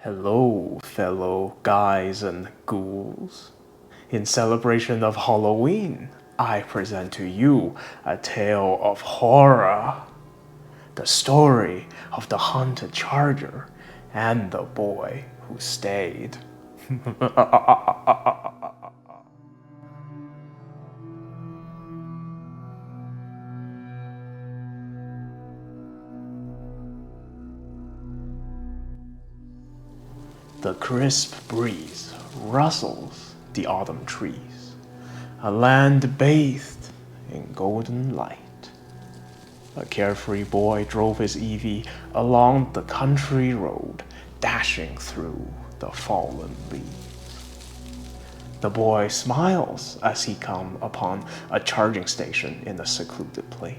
Hello, fellow guys and ghouls. In celebration of Halloween, I present to you a tale of horror. The story of the haunted charger and the boy who stayed. The crisp breeze rustles the autumn trees, a land bathed in golden light. A carefree boy drove his Eevee along the country road, dashing through the fallen leaves. The boy smiles as he comes upon a charging station in a secluded place.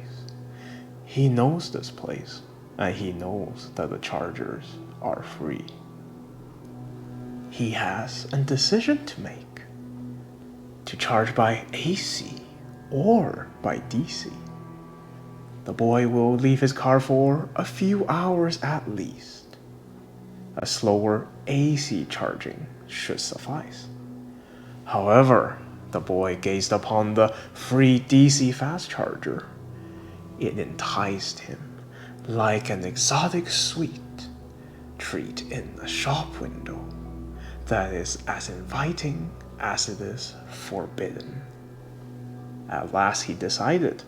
He knows this place, and he knows that the chargers are free. He has a decision to make: to charge by AC or by DC. The boy will leave his car for a few hours at least. A slower AC charging should suffice. However, the boy gazed upon the free DC fast charger. It enticed him like an exotic sweet treat in a shop window that is as inviting as it is forbidden. At last he decided.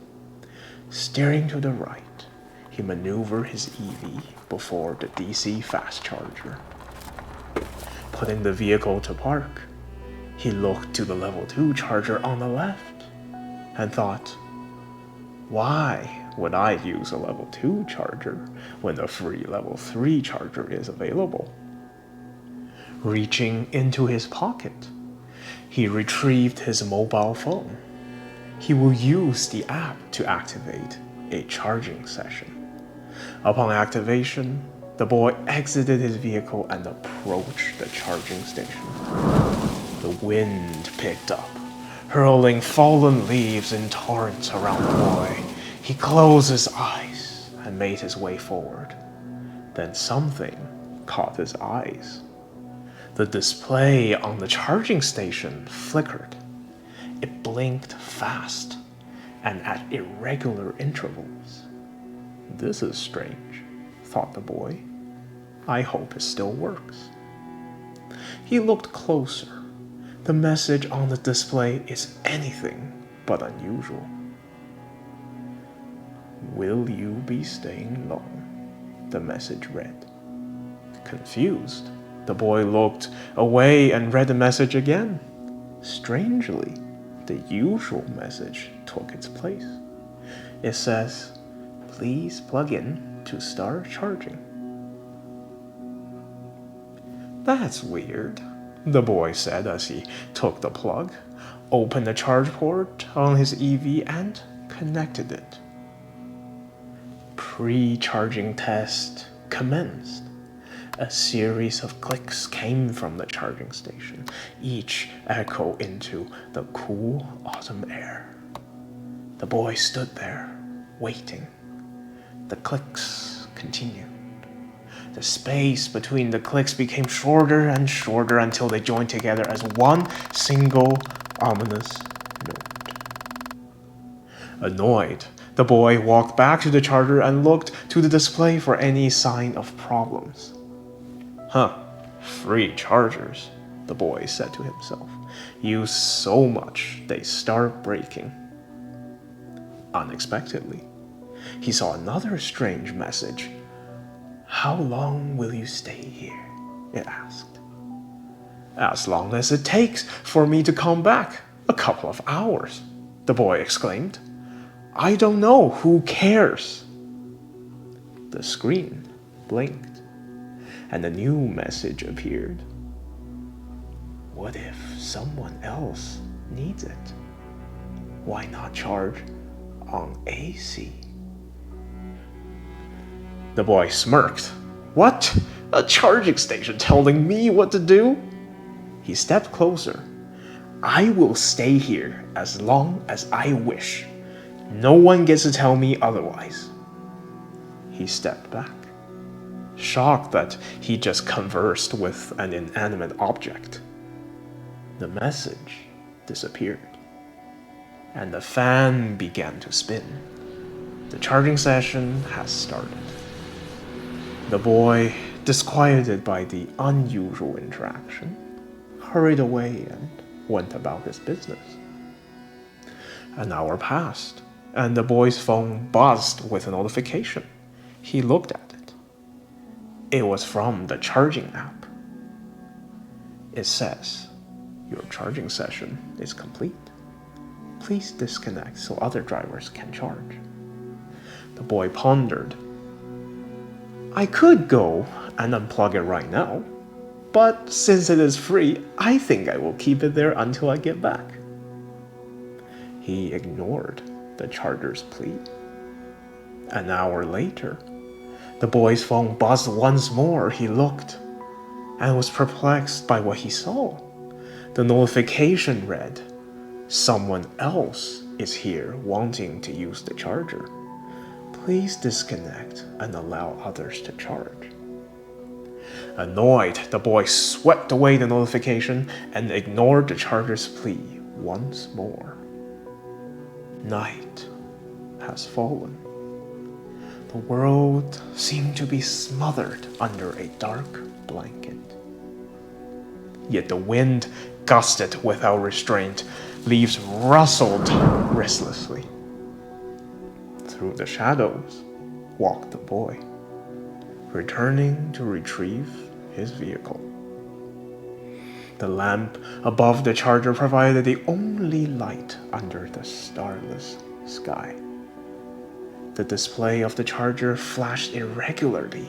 Steering to the right, he maneuvered his Eevee before the DC fast charger. Putting the vehicle to park, he looked to the level 2 charger on the left and thought, why would I use a level 2 charger when a free level 3 charger is available? Reaching into his pocket, he retrieved his mobile phone. He will use the app to activate a charging session. Upon activation, the boy exited his vehicle and approached the charging station. The wind picked up, hurling fallen leaves in torrents around the boy. He closed his eyes and made his way forward. Then something caught his eyes. The display on the charging station flickered. It blinked fast and at irregular intervals. This is strange, thought the boy. I hope it still works. He looked closer. The message on the display is anything but unusual. Will you be staying long? The message read. Confused, the boy looked away and read the message again. Strangely, the usual message took its place. It says, please plug in to start charging. That's weird, the boy said as he took the plug, opened the charge port on his Eevee and connected it. Pre-charging test commenced. A series of clicks came from the charging station, each echo into the cool autumn air. The boy stood there, waiting. The clicks continued. The space between the clicks became shorter and shorter until they joined together as one single ominous note. Annoyed, the boy walked back to the charger and looked to the display for any sign of problems. Free chargers, the boy said to himself. Use so much they start breaking. Unexpectedly, he saw another strange message. How long will you stay here? It asked. As long as it takes for me to come back. A couple of hours, the boy exclaimed. I don't know, who cares? The screen blinked, and a new message appeared. What if someone else needs it? Why not charge on AC? The boy smirked. What? A charging station telling me what to do? He stepped closer. I will stay here as long as I wish. No one gets to tell me otherwise. He stepped back. shocked that he just conversed with an inanimate object. The message disappeared, and the fan began to spin. The charging session has started. The boy, disquieted by the unusual interaction, hurried away and went about his business. An hour passed, and the boy's phone buzzed with a notification. He looked at it. It was from the charging app. It says, "Your charging session is complete. Please disconnect so other drivers can charge." The boy pondered. I could go and unplug it right now, but since it is free, I think I will keep it there until I get back. He ignored the charger's plea. An hour later, the boy's phone buzzed once more. He looked and was perplexed by what he saw. The notification read, "Someone else is here wanting to use the charger. Please disconnect and allow others to charge." Annoyed, the boy swept away the notification and ignored the charger's plea once more. Night has fallen. The world seemed to be smothered under a dark blanket. Yet the wind gusted without restraint. Leaves rustled restlessly. Through the shadows walked the boy, returning to retrieve his vehicle. The lamp above the charger provided the only light under the starless sky. The display of the charger flashed irregularly,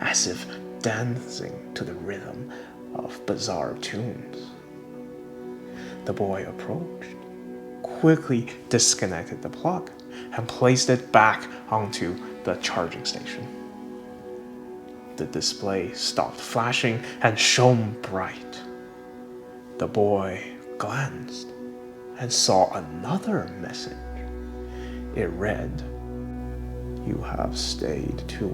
as if dancing to the rhythm of bizarre tunes. The boy approached, quickly disconnected the plug, and placed it back onto the charging station. The display stopped flashing and shone bright. The boy glanced and saw another message. It read, "You have stayed too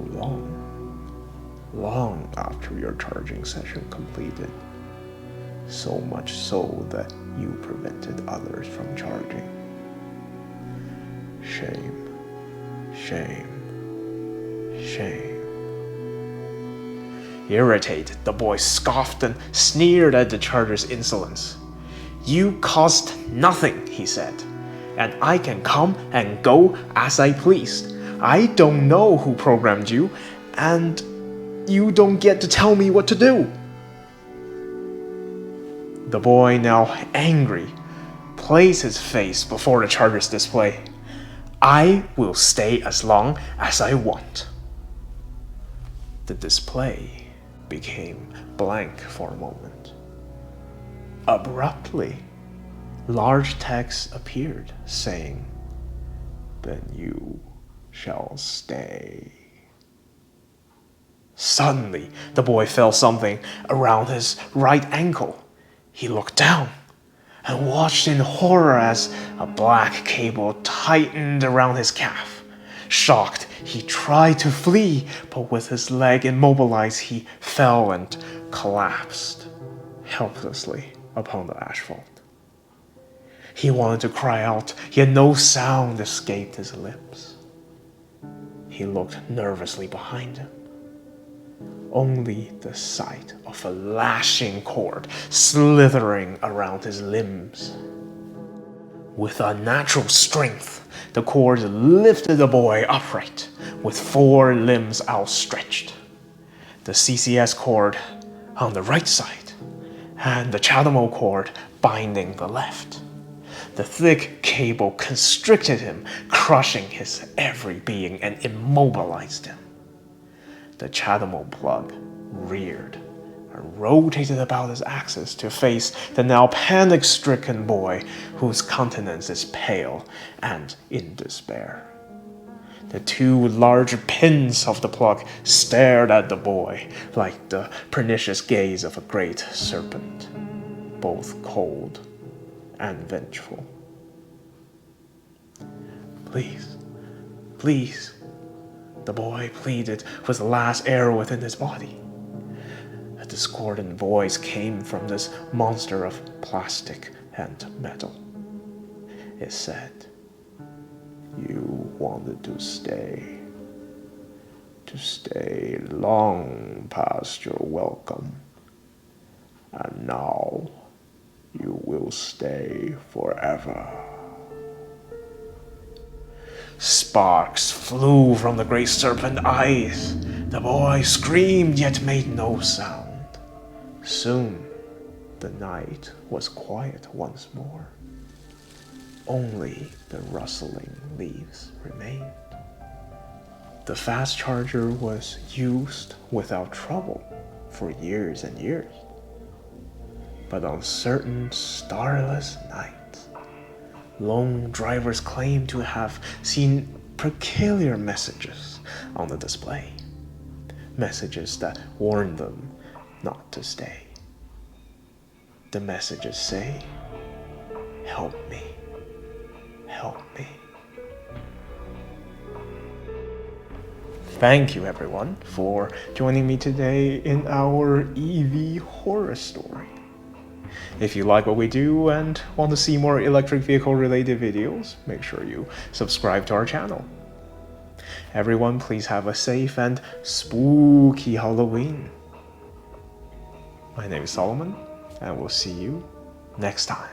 long after your charging session completed, so much so that you prevented others from charging. Shame, shame, shame." Irritated, the boy scoffed and sneered at the charger's insolence. "You cost nothing," he said, "and I can come and go as I please. I don't know who programmed you, and you don't get to tell me what to do." The boy, now angry, placed his face before the charger's display. "I will stay as long as I want." The display became blank for a moment. Abruptly, large text appeared saying, "Then you shall stay." Suddenly, the boy felt something around his right ankle. He looked down and watched in horror as a black cable tightened around his calf. Shocked, he tried to flee, but with his leg immobilized, he fell and collapsed helplessly upon the asphalt. He wanted to cry out, yet no sound escaped his lips. He looked nervously behind him. Only the sight of a lashing cord slithering around his limbs. With unnatural strength, the cord lifted the boy upright, with 4 limbs outstretched. The CCS cord on the right side, and the CHAdeMO cord binding the left. The thick cable constricted him, crushing his every being and immobilized him. The CHAdeMO plug reared and rotated about its axis to face the now panic-stricken boy, whose countenance is pale and in despair. The 2 large pins of the plug stared at the boy like the pernicious gaze of a great serpent, both cold and vengeful. "Please, please, The boy pleaded with the last air within his body. A discordant voice came from this monster of plastic and metal. It said, "You wanted to stay long past your welcome, and now you will stay forever." Sparks flew from the great serpent eyes. The boy screamed yet made no sound. Soon the night was quiet once more. Only the rustling leaves remained. The fast charger was used without trouble for years and years. But on certain starless nights, lone drivers claimed to have seen peculiar messages on the display. Messages that warned them not to stay. The messages say, "Help me, help me." Thank you everyone for joining me today in our EV horror story. If you like what we do and want to see more electric vehicle related videos, make sure you subscribe to our channel. Everyone, please have a safe and spooky Halloween. My name is Solomon, and we'll see you next time.